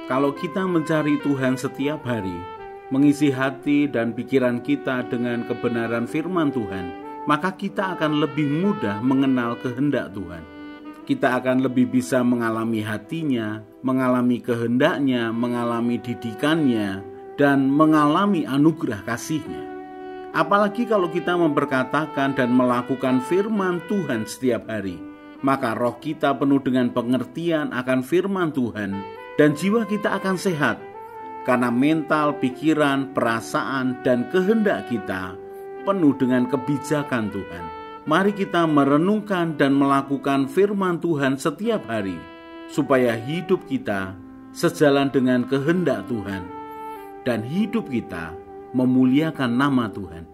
Kalau kita mencari Tuhan setiap hari, mengisi hati dan pikiran kita dengan kebenaran firman Tuhan, maka kita akan lebih mudah mengenal kehendak Tuhan. Kita akan lebih bisa mengalami hatinya, mengalami kehendaknya, mengalami didikannya, dan mengalami anugerah kasihnya. Apalagi kalau kita memperkatakan dan melakukan firman Tuhan setiap hari, maka roh kita penuh dengan pengertian akan firman Tuhan, dan jiwa kita akan sehat, karena mental, pikiran, perasaan, dan kehendak kita penuh dengan kebijakan Tuhan. Mari kita merenungkan dan melakukan firman Tuhan setiap hari, supaya hidup kita sejalan dengan kehendak Tuhan, dan hidup kita memuliakan nama Tuhan.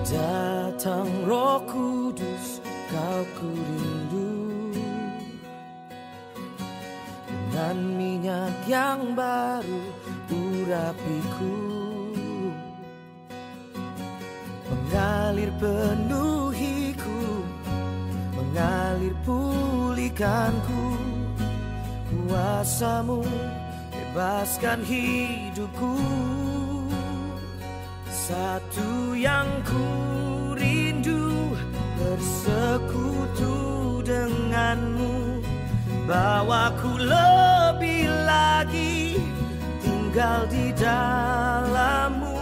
Datang Roh Kudus, Kau ku rindu, dengan minyak yang baru urapiku, mengalir penuhiku, mengalir pulihkanku. Kuasa-Mu bebaskan hidupku. Satu yang ku rindu, bersekutu denganmu, bawaku lebih lagi tinggal di dalammu,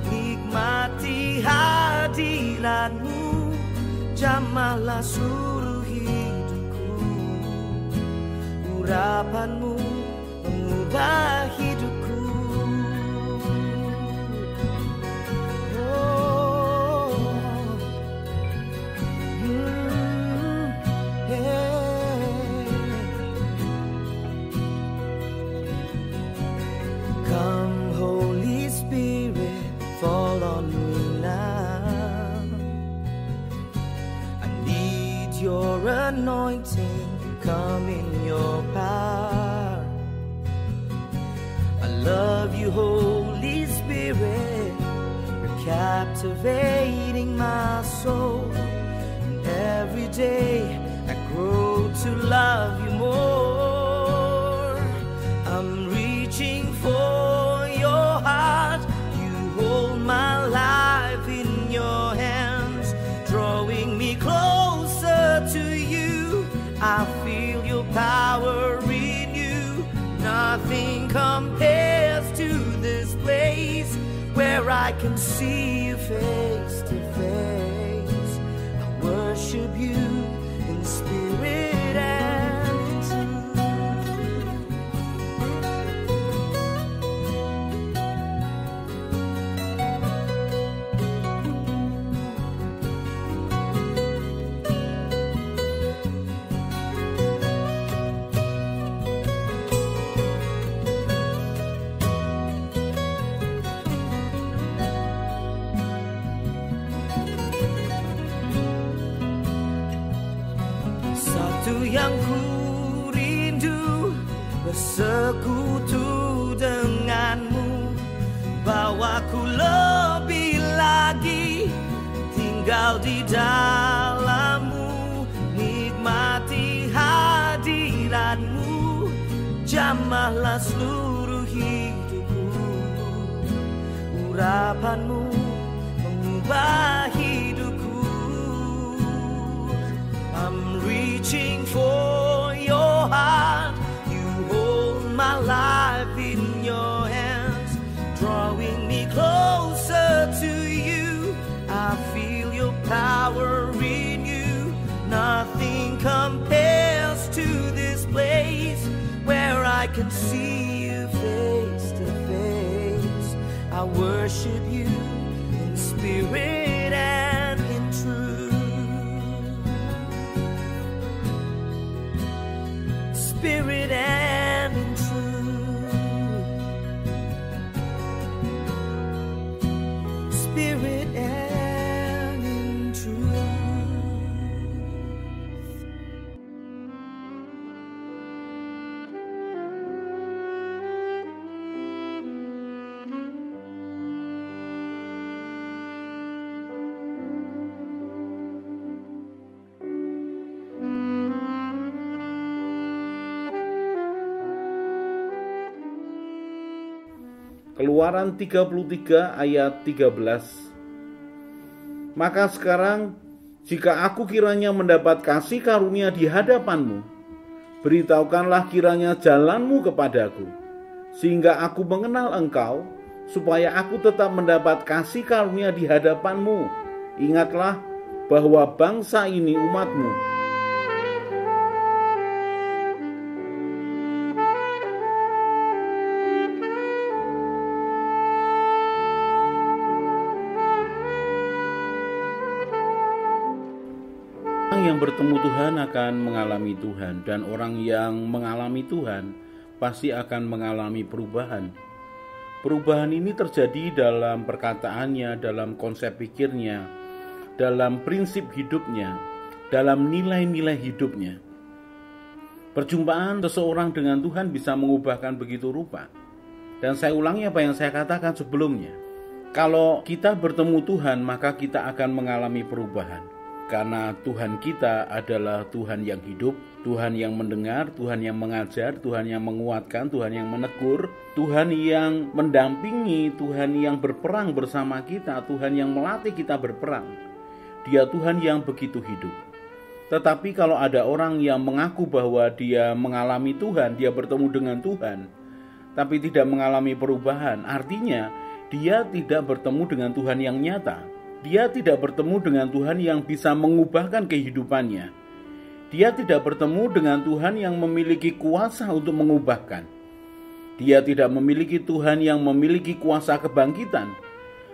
nikmati hadiratmu, jamahlah seluruh hidupku. Urapanmu mengubah hidupku. Your anointing, come in your power. I love you, Holy Spirit. You're captivating my soul. And every day I grow to love you more. I'm reaching for your heart. You hold my life in your hands, drawing me close to you. I feel your power in you. Nothing compares to this place where I can see you face to face. I worship you in spirit and in truth. Yang ku rindu, bersekutu denganmu, bawaku lebih lagi tinggal di dalammu, nikmati hadiratmu, jamahlah seluruh hidupku. Urapanmu mengubah hidupku. I'm reaching for your heart. You hold my life in your hands, drawing me closer to you. I feel your power in you. Nothing compares to this place where I can see you face to face. I worship you in spirit and in truth. Spirit and in truth. Spirit and in truth. Keluaran 33 ayat 13. Maka sekarang, jika aku kiranya mendapat kasih karunia di hadapanmu, beritahukanlah kiranya jalanmu kepadaku, sehingga aku mengenal engkau, supaya aku tetap mendapat kasih karunia di hadapanmu. Ingatlah bahwa bangsa ini umatmu. Orang yang bertemu Tuhan akan mengalami Tuhan, dan orang yang mengalami Tuhan pasti akan mengalami perubahan. Perubahan ini terjadi dalam perkataannya, dalam konsep pikirnya, dalam prinsip hidupnya, dalam nilai-nilai hidupnya. Perjumpaan seseorang dengan Tuhan bisa mengubahkan begitu rupa. Dan saya ulangi apa yang saya katakan sebelumnya. Kalau kita bertemu Tuhan, maka kita akan mengalami perubahan. Karena Tuhan kita adalah Tuhan yang hidup, Tuhan yang mendengar, Tuhan yang mengajar, Tuhan yang menguatkan, Tuhan yang menegur, Tuhan yang mendampingi, Tuhan yang berperang bersama kita, Tuhan yang melatih kita berperang. Dia Tuhan yang begitu hidup. Tetapi kalau ada orang yang mengaku bahwa dia mengalami Tuhan, dia bertemu dengan Tuhan, tapi tidak mengalami perubahan, artinya dia tidak bertemu dengan Tuhan yang nyata. Dia tidak bertemu dengan Tuhan yang bisa mengubahkan kehidupannya. Dia tidak bertemu dengan Tuhan yang memiliki kuasa untuk mengubahkan. Dia tidak memiliki Tuhan yang memiliki kuasa kebangkitan.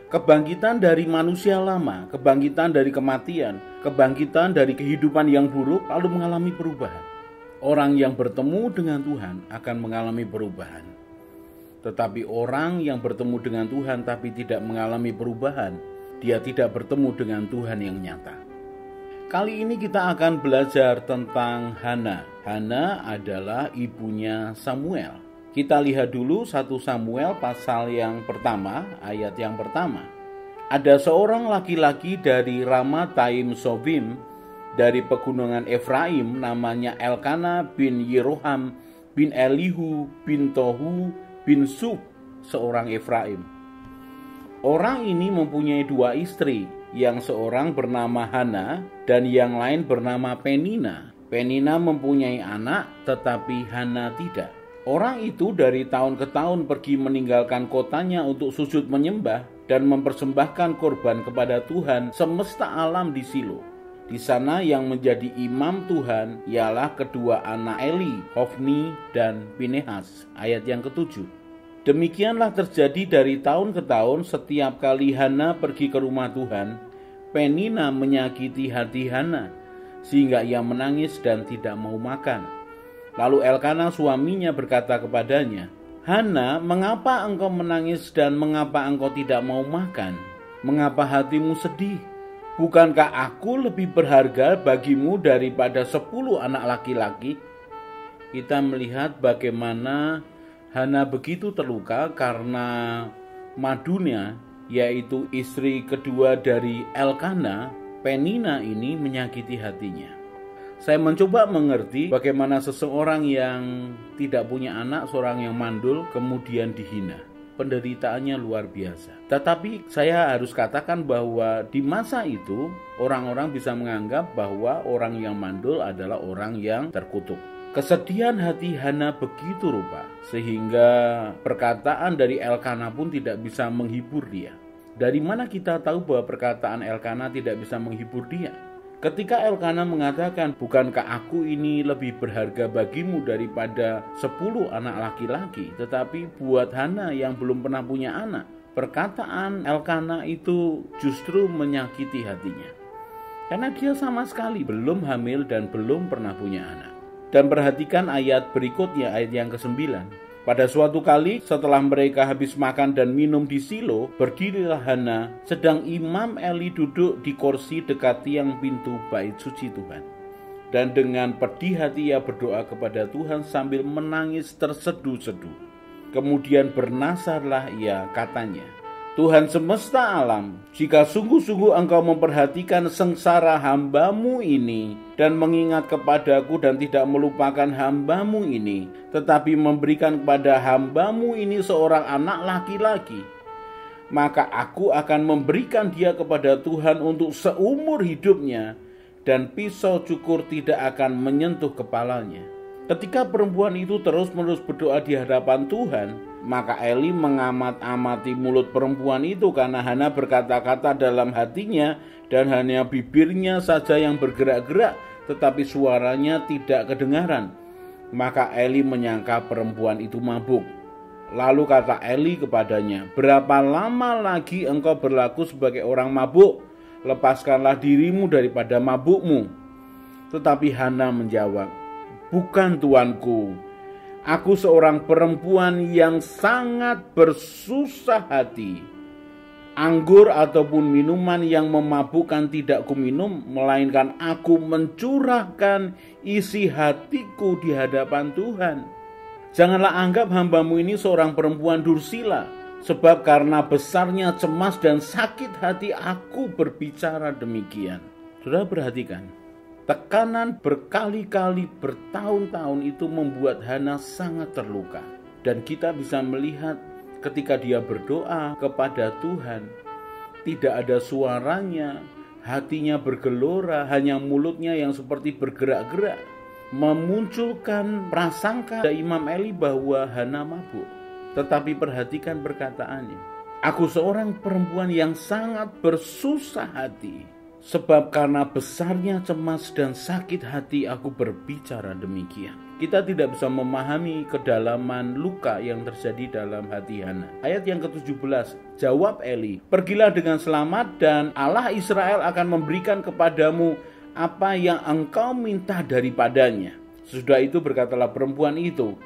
Kebangkitan dari manusia lama, kebangkitan dari kematian, kebangkitan dari kehidupan yang buruk, lalu mengalami perubahan. Orang yang bertemu dengan Tuhan akan mengalami perubahan. Tetapi orang yang bertemu dengan Tuhan tapi tidak mengalami perubahan, dia tidak bertemu dengan Tuhan yang nyata. Kali ini kita akan belajar tentang Hana. Hana adalah ibunya Samuel. Kita lihat dulu 1 Samuel pasal yang pertama, ayat yang pertama. Ada seorang laki-laki dari Ramataim Sobim, dari pegunungan Efraim, namanya Elkana bin Yeroham bin Elihu bin Tohu bin Sub, seorang Efraim. Orang ini mempunyai 2 istri, yang seorang bernama Hana dan yang lain bernama Penina. Penina mempunyai anak, tetapi Hana tidak. Orang itu dari tahun ke tahun pergi meninggalkan kotanya untuk sujud menyembah dan mempersembahkan korban kepada Tuhan semesta alam di Silo. Di sana yang menjadi imam Tuhan ialah kedua anak Eli, Hofni dan Pinehas. Ayat yang ke-7. Demikianlah terjadi dari tahun ke tahun. Setiap kali Hana pergi ke rumah Tuhan, Penina menyakiti hati Hana, sehingga ia menangis dan tidak mau makan. Lalu Elkana suaminya berkata kepadanya, Hana, mengapa engkau menangis dan mengapa engkau tidak mau makan? Mengapa hatimu sedih? Bukankah aku lebih berharga bagimu daripada 10 anak laki-laki? Kita melihat bagaimana Hana begitu terluka karena madunya, yaitu istri kedua dari Elkana, Penina ini menyakiti hatinya. Saya mencoba mengerti bagaimana seseorang yang tidak punya anak, seorang yang mandul, kemudian dihina. Penderitaannya luar biasa. Tetapi saya harus katakan bahwa di masa itu, orang-orang bisa menganggap bahwa orang yang mandul adalah orang yang terkutuk. Kesedihan hati Hana begitu rupa, sehingga perkataan dari Elkana pun tidak bisa menghibur dia. Dari mana kita tahu bahwa perkataan Elkana tidak bisa menghibur dia? Ketika Elkana mengatakan, bukankah aku ini lebih berharga bagimu daripada 10 anak laki-laki, tetapi buat Hana yang belum pernah punya anak, perkataan Elkana itu justru menyakiti hatinya. Karena dia sama sekali belum hamil dan belum pernah punya anak. Dan perhatikan ayat berikutnya, ayat yang ke-9. Pada suatu kali setelah mereka habis makan dan minum di Silo, berdirilah Hana, sedang Imam Eli duduk di kursi dekat tiang pintu bait suci Tuhan. Dan dengan pedih hati ia berdoa kepada Tuhan sambil menangis terseduh-seduh. Kemudian bernasarlah ia, katanya, Tuhan semesta alam, jika sungguh-sungguh engkau memperhatikan sengsara hamba-Mu ini dan mengingat kepadaku dan tidak melupakan hamba-Mu ini, tetapi memberikan kepada hamba-Mu ini seorang anak laki-laki, maka aku akan memberikan dia kepada Tuhan untuk seumur hidupnya, dan pisau cukur tidak akan menyentuh kepalanya. Ketika perempuan itu terus-menerus berdoa di hadapan Tuhan, maka Eli mengamat-amati mulut perempuan itu, karena Hana berkata-kata dalam hatinya dan hanya bibirnya saja yang bergerak-gerak, tetapi suaranya tidak kedengaran. Maka Eli menyangka perempuan itu mabuk. Lalu kata Eli kepadanya, "Berapa lama lagi engkau berlaku sebagai orang mabuk? Lepaskanlah dirimu daripada mabukmu." Tetapi Hana menjawab, "Bukan, tuanku. Aku seorang perempuan yang sangat bersusah hati. Anggur ataupun minuman yang memabukkan tidak kuminum, melainkan aku mencurahkan isi hatiku di hadapan Tuhan. Janganlah anggap hamba-Mu ini seorang perempuan dursila, sebab karena besarnya cemas dan sakit hati aku berbicara demikian." Saudara perhatikan, tekanan berkali-kali bertahun-tahun itu membuat Hana sangat terluka. Dan kita bisa melihat ketika dia berdoa kepada Tuhan, tidak ada suaranya, hatinya bergelora, hanya mulutnya yang seperti bergerak-gerak, memunculkan prasangka Imam Eli bahwa Hana mabuk. Tetapi perhatikan perkataannya, "Aku seorang perempuan yang sangat bersusah hati, sebab karena besarnya cemas dan sakit hati aku berbicara demikian." Kita tidak bisa memahami kedalaman luka yang terjadi dalam hati Hana. Ayat yang ke-17, jawab Eli, "Pergilah dengan selamat dan Allah Israel akan memberikan kepadamu apa yang engkau minta daripadanya." Sesudah itu berkatalah perempuan itu,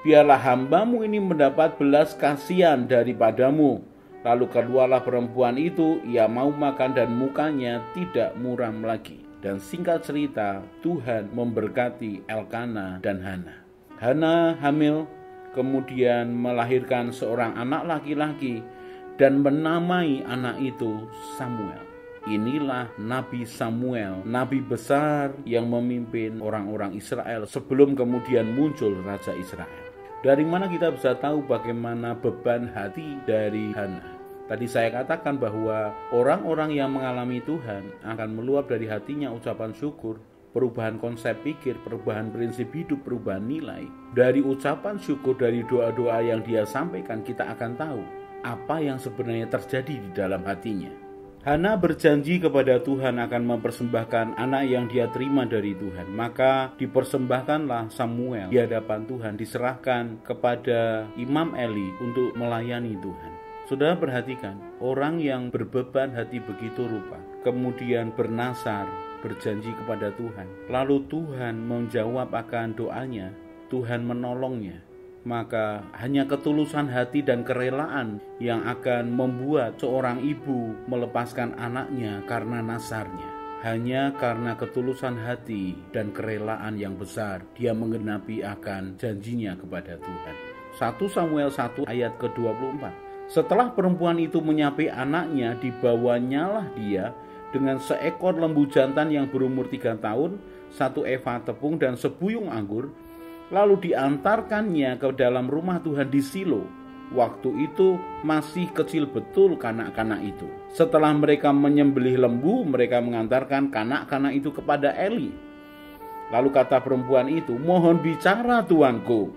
"Biarlah hamba-Mu ini mendapat belas kasihan daripadamu." Lalu keluarlah perempuan itu, ia mau makan dan mukanya tidak muram lagi. Dan singkat cerita, Tuhan memberkati Elkana dan Hana. Hana hamil, kemudian melahirkan seorang anak laki-laki dan menamai anak itu Samuel. Inilah Nabi Samuel, nabi besar yang memimpin orang-orang Israel sebelum kemudian muncul Raja Israel. Dari mana kita bisa tahu bagaimana beban hati dari Hana? Tadi saya katakan bahwa orang-orang yang mengalami Tuhan akan meluap dari hatinya ucapan syukur, perubahan konsep pikir, perubahan prinsip hidup, perubahan nilai. Dari ucapan syukur, dari doa-doa yang dia sampaikan, kita akan tahu apa yang sebenarnya terjadi di dalam hatinya. Hana berjanji kepada Tuhan akan mempersembahkan anak yang dia terima dari Tuhan. Maka dipersembahkanlah Samuel di hadapan Tuhan, diserahkan kepada Imam Eli untuk melayani Tuhan. Saudara perhatikan, orang yang berbeban hati begitu rupa, kemudian bernasar, berjanji kepada Tuhan, lalu Tuhan menjawab akan doanya, Tuhan menolongnya. Maka hanya ketulusan hati dan kerelaan yang akan membuat seorang ibu melepaskan anaknya karena nasarnya. Hanya karena ketulusan hati dan kerelaan yang besar, dia menggenapi akan janjinya kepada Tuhan. 1 Samuel 1 ayat ke-24. Setelah perempuan itu menyapai anaknya, dibawanyalah dia dengan seekor lembu jantan yang berumur 3 tahun, 1 eva tepung dan sebuyung anggur, lalu diantarkannya ke dalam rumah Tuhan di Silo. Waktu itu masih kecil betul kanak-kanak itu. Setelah mereka menyembelih lembu, mereka mengantarkan kanak-kanak itu kepada Eli. Lalu kata perempuan itu, "Mohon bicara, tuanku.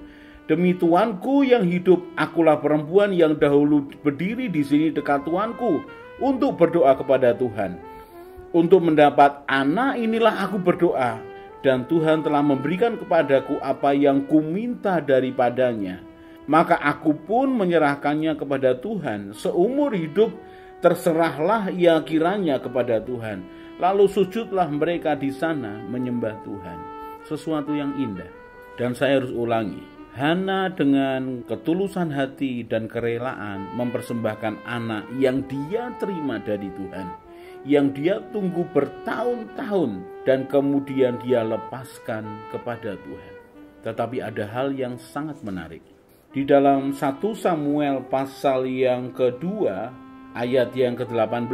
Demi tuanku yang hidup, akulah perempuan yang dahulu berdiri di sini dekat tuanku untuk berdoa kepada Tuhan. Untuk mendapat anak inilah aku berdoa, dan Tuhan telah memberikan kepadaku apa yang kuminta daripadanya. Maka aku pun menyerahkannya kepada Tuhan. Seumur hidup terserahlah ia kiranya kepada Tuhan." Lalu sujudlah mereka di sana menyembah Tuhan. Sesuatu yang indah. Dan saya harus ulangi, Hana dengan ketulusan hati dan kerelaan mempersembahkan anak yang dia terima dari Tuhan, yang dia tunggu bertahun-tahun, dan kemudian dia lepaskan kepada Tuhan. Tetapi ada hal yang sangat menarik. Di dalam 1 Samuel pasal yang kedua ayat yang ke-18.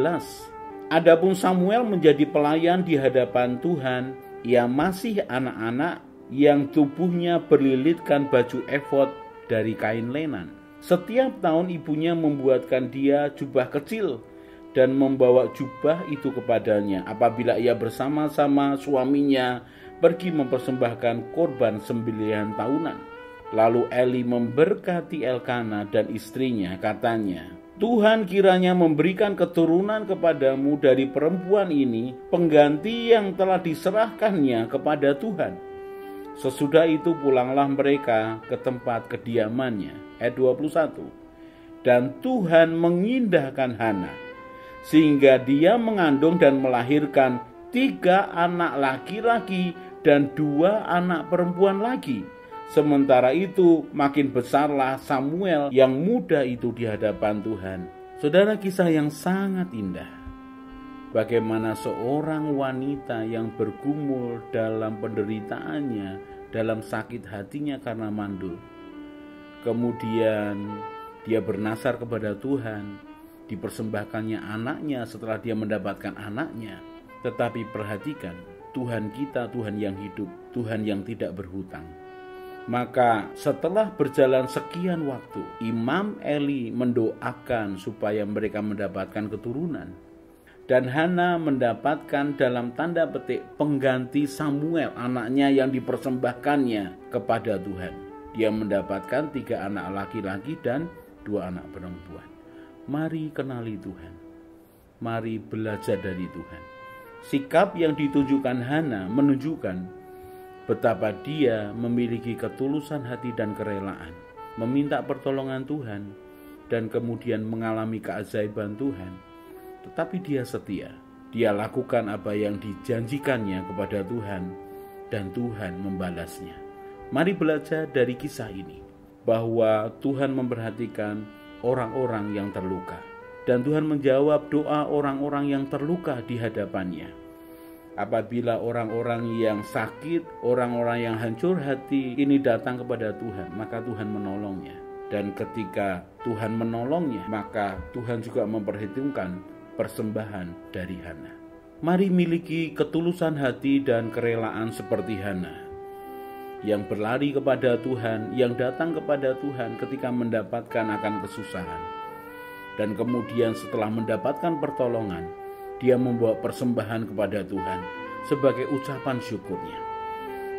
Adapun Samuel menjadi pelayan di hadapan Tuhan, ia masih anak-anak yang tubuhnya berlilitkan baju efod dari kain lenan. Setiap tahun ibunya membuatkan dia jubah kecil dan membawa jubah itu kepadanya apabila ia bersama-sama suaminya pergi mempersembahkan korban sembelihan tahunan. Lalu Eli memberkati Elkana dan istrinya, katanya, Tuhan kiranya memberikan keturunan kepadamu dari perempuan ini, pengganti yang telah diserahkannya kepada Tuhan. Sesudah itu pulanglah mereka ke tempat kediamannya. Ayat 21. Dan Tuhan mengindahkan Hana, sehingga dia mengandung dan melahirkan 3 anak laki-laki dan 2 anak perempuan lagi. Sementara itu makin besarlah Samuel yang muda itu di hadapan Tuhan. Saudara, kisah yang sangat indah. Bagaimana seorang wanita yang bergumul dalam penderitaannya, dalam sakit hatinya karena mandul. Kemudian dia bernasar kepada Tuhan, dipersembahkannya anaknya setelah dia mendapatkan anaknya. Tetapi perhatikan, Tuhan kita Tuhan yang hidup, Tuhan yang tidak berhutang. Maka setelah berjalan sekian waktu, Imam Eli mendoakan supaya mereka mendapatkan keturunan. Dan Hana mendapatkan dalam tanda petik pengganti Samuel, anaknya yang dipersembahkannya kepada Tuhan. Dia mendapatkan 3 anak laki-laki dan 2 anak perempuan. Mari kenali Tuhan. Mari belajar dari Tuhan. Sikap yang ditunjukkan Hana menunjukkan betapa dia memiliki ketulusan hati dan kerelaan, meminta pertolongan Tuhan, dan kemudian mengalami keajaiban Tuhan. Tetapi dia setia. Dia lakukan apa yang dijanjikannya kepada Tuhan, dan Tuhan membalasnya. Mari belajar dari kisah ini, bahwa Tuhan memperhatikan orang-orang yang terluka, dan Tuhan menjawab doa orang-orang yang terluka di hadapannya. Apabila orang-orang yang sakit, orang-orang yang hancur hati ini datang kepada Tuhan, maka Tuhan menolongnya. Dan ketika Tuhan menolongnya, maka Tuhan juga memperhitungkan persembahan dari Hana. Mari miliki ketulusan hati dan kerelaan seperti Hana, yang berlari kepada Tuhan, yang datang kepada Tuhan ketika mendapatkan akan kesusahan. Dan kemudian setelah mendapatkan pertolongan, dia membawa persembahan kepada Tuhan sebagai ucapan syukurnya.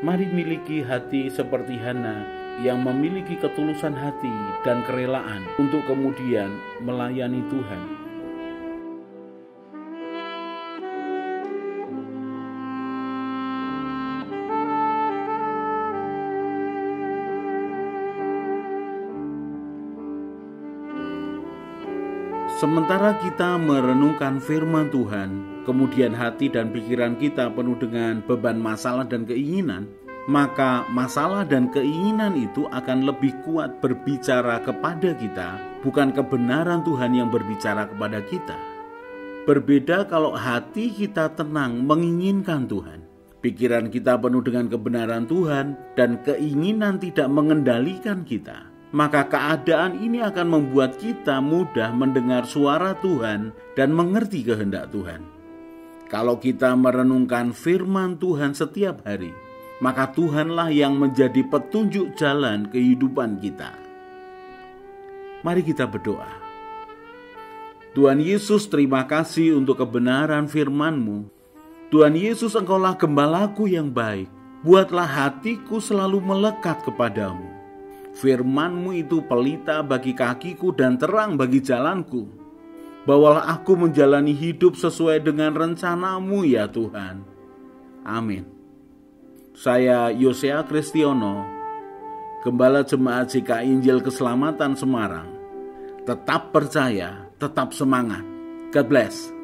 Mari miliki hati seperti Hana yang memiliki ketulusan hati dan kerelaan untuk kemudian melayani Tuhan. Sementara kita merenungkan firman Tuhan, kemudian hati dan pikiran kita penuh dengan beban masalah dan keinginan, maka masalah dan keinginan itu akan lebih kuat berbicara kepada kita, bukan kebenaran Tuhan yang berbicara kepada kita. Berbeda kalau hati kita tenang menginginkan Tuhan, pikiran kita penuh dengan kebenaran Tuhan, dan keinginan tidak mengendalikan kita. Maka keadaan ini akan membuat kita mudah mendengar suara Tuhan dan mengerti kehendak Tuhan. Kalau kita merenungkan firman Tuhan setiap hari, maka Tuhanlah yang menjadi petunjuk jalan kehidupan kita. Mari kita berdoa. Tuhan Yesus, terima kasih untuk kebenaran firman-Mu. Tuhan Yesus, Engkaulah gembalaku yang baik. Buatlah hatiku selalu melekat kepadamu. Firman-Mu itu pelita bagi kakiku dan terang bagi jalanku. Bawalah aku menjalani hidup sesuai dengan rencana-Mu ya Tuhan. Amin. Saya Yosea Kristiono, Gembala Jemaat GKI Injil Keselamatan Semarang. Tetap percaya, tetap semangat. God bless.